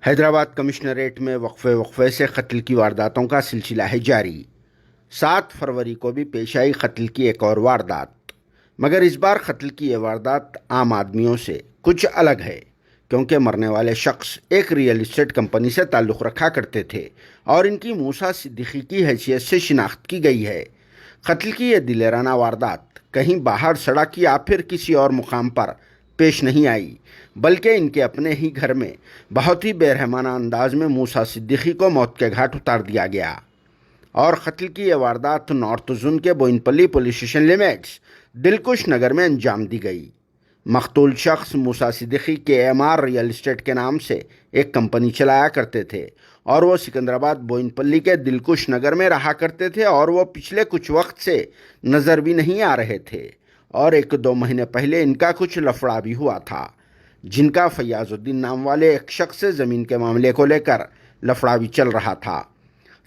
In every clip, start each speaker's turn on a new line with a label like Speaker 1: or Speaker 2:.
Speaker 1: Hyderabad commissionerate में वक्फे वक्फे से कत्ल की वारदातों का सिलसिला है जारी। 7 फरवरी को भी पेश आई कत्ल की एक और वारदात, मगर इस बार कत्ल की ये वारदात आम आदमियों से कुछ अलग है, क्योंकि मरने वाले शख्स एक रियल इस्टेट कंपनी से ताल्लुक़ रखा करते थे और इनकी मूसा सिद्दीकी की हैसियत से शिनाख्त की गई है। कत्ल की ये दिलेराना वारदात कहीं बाहर सड़क या फिर किसी और मुकाम पर पेश नहीं आई, बल्कि इनके अपने ही घर में बहुत ही बेरहमाना अंदाज में मूसा सिद्दीकी को मौत के घाट उतार दिया गया। और कत्ल की यह वारदात नॉर्थ जोन के बोयिनपल्ली पुलिस स्टेशन लिमिट्स दिलकुश नगर में अंजाम दी गई। मकतूल शख्स मूसा सिद्दीकी KMR रियल इस्टेट के नाम से एक कंपनी चलाया करते थे और वो सिकंदराबाद बोयिनपल्ली के दिलकुश नगर में रहा करते थे और वो पिछले कुछ वक्त से नज़र भी नहीं आ रहे थे और 1-2 महीने पहले इनका कुछ लफड़ा भी हुआ था, जिनका फैयाजुद्दीन नाम वाले एक शख्स से ज़मीन के मामले को लेकर लफड़ा भी चल रहा था।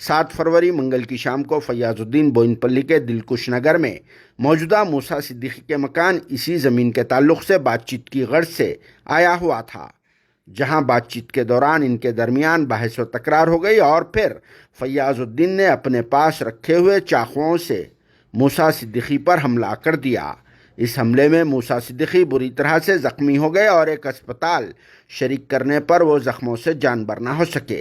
Speaker 1: 7 फरवरी मंगल की शाम को फैयाजुद्दीन बोयिनपल्ली के दिलकुश नगर में मौजूदा मूसा सिद्दीकी के मकान इसी ज़मीन के ताल्लुक़ से बातचीत की गर्ज से आया हुआ था, जहां बातचीत के दौरान इनके दरमियान बहस व तकरार हो गई और फिर फैयाजुद्दीन ने अपने पास रखे हुए चाकुओं से मूसा सिद्दीकी पर हमला कर दिया। इस हमले में मूसा सिद्दीकी बुरी तरह से ज़ख्मी हो गए और एक अस्पताल शरीक करने पर वो ज़ख्मों से जान बर ना हो सके।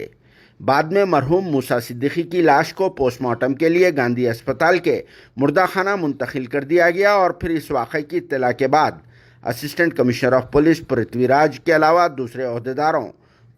Speaker 1: बाद में मरहूम मूसा सिद्दीकी की लाश को पोस्टमार्टम के लिए गांधी अस्पताल के मुर्दाखाना मुंतकिल कर दिया गया और फिर इस वाक़े की इत्तला के बाद assistant commissioner of police Prithviraj के अलावा दूसरे अहदेदारों,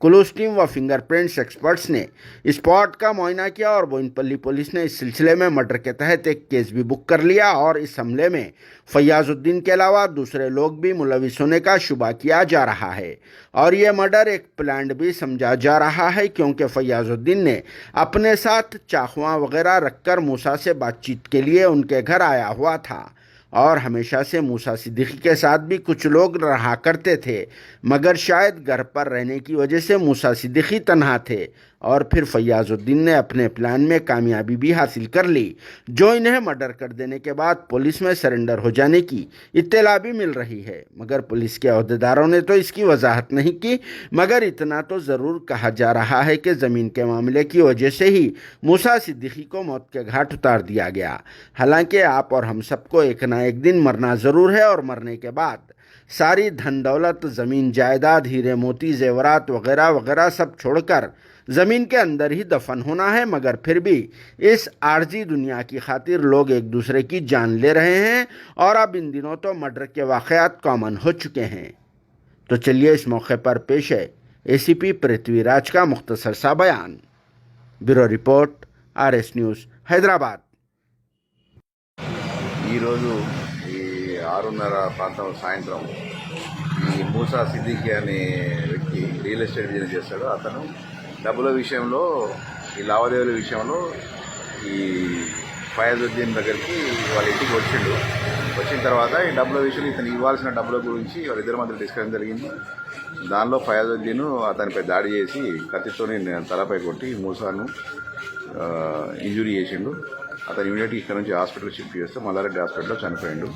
Speaker 1: क्लूज टीम व फिंगरप्रिंट्स एक्सपर्ट्स ने स्पॉट का मुआयना किया और बोयिनपल्ली पुलिस ने इस सिलसिले में मर्डर के तहत एक केस भी बुक कर लिया और इस हमले में फैयाजुद्दीन के अलावा दूसरे लोग भी मुलविस होने का शुबा किया जा रहा है और ये मर्डर एक प्लान्ड भी समझा जा रहा है, क्योंकि फैयाजुद्दीन ने अपने साथ चाकुआं वगैरह रखकर मूसा से बातचीत के लिए उनके घर आया हुआ था और हमेशा से मूसा सिद्दीकी के साथ भी कुछ लोग रहा करते थे, मगर शायद घर पर रहने की वजह से मूसा सिद्दीकी तन्हा थे और फिर फैयाजुद्दीन ने अपने प्लान में कामयाबी भी हासिल कर ली, जो इन्हें मर्डर कर देने के बाद पुलिस में सरेंडर हो जाने की इत्तला भी मिल रही है। मगर पुलिस के अहदेदारों ने तो इसकी वजाहत नहीं की, मगर इतना तो ज़रूर कहा जा रहा है कि ज़मीन के मामले की वजह से ही मूसा सिद्दीकी को मौत के घाट उतार दिया गया। हालांकि आप और हम सबको एक ना एक दिन मरना ज़रूर है और मरने के बाद सारी धन दौलत, ज़मीन जायदाद, हीरे मोती, जेवरात वगैरह वगैरह सब छोड़कर ज़मीन के अंदर ही दफन होना है। मगर फिर भी इस आर्जी दुनिया की खातिर लोग एक दूसरे की जान ले रहे हैं और अब इन दिनों तो मर्डर के वाक़यात कॉमन हो चुके हैं। तो चलिए इस मौके पर पेश है ACP पृथ्वीराज का मुख्तसर सा बयान। Bureau report, RS news, Hyderabad.
Speaker 2: ఈరోజు ఈ 6:30 ప్రాంతం సాయంత్రం ఈ మూసా సిద్దీకి అనే వ్యక్తి రియల్ ఎస్టేట్ బిజినెస్ చేస్తాడు. అతను డబ్బుల విషయంలో, ఈ లావాదేవీల విషయంలో ఈ ఫయాజుద్దీన్ దగ్గరికి వాళ్ళ ఇంటికి వచ్చిండు. వచ్చిన తర్వాత ఈ డబ్బుల విషయంలో ఇతను ఇవ్వాల్సిన డబ్బుల గురించి వాళ్ళిద్దరి మధ్య డిస్కషన్ జరిగింది. దానిలో ఫయాజుద్దీన్ అతనిపై దాడి చేసి కత్తితోని తలపై కొట్టి మూసాను ఇంజురీ చేసిండు. అతను ఇమీడియట్గా ఇక్కడ నుంచి హాస్పిటల్ షిఫ్ట్ చేస్తే మల్లారెడ్డి హాస్పిటల్లో చనిపోయిండు.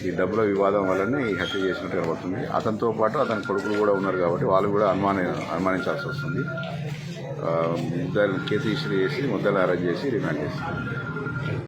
Speaker 2: ఈ డబ్బుల వివాదం వల్లనే ఈ హత్య చేసినట్టు కనబడుతుంది. అతనితో పాటు అతని కొడుకులు కూడా ఉన్నారు కాబట్టి వాళ్ళు కూడా అనుమానించాల్సి వస్తుంది. ముద్దాయిలను కేసు రిజిస్టర్ చేసి ముద్దాయిలను అరెస్ట్ చేసి రిమాండ్ చేస్తారు.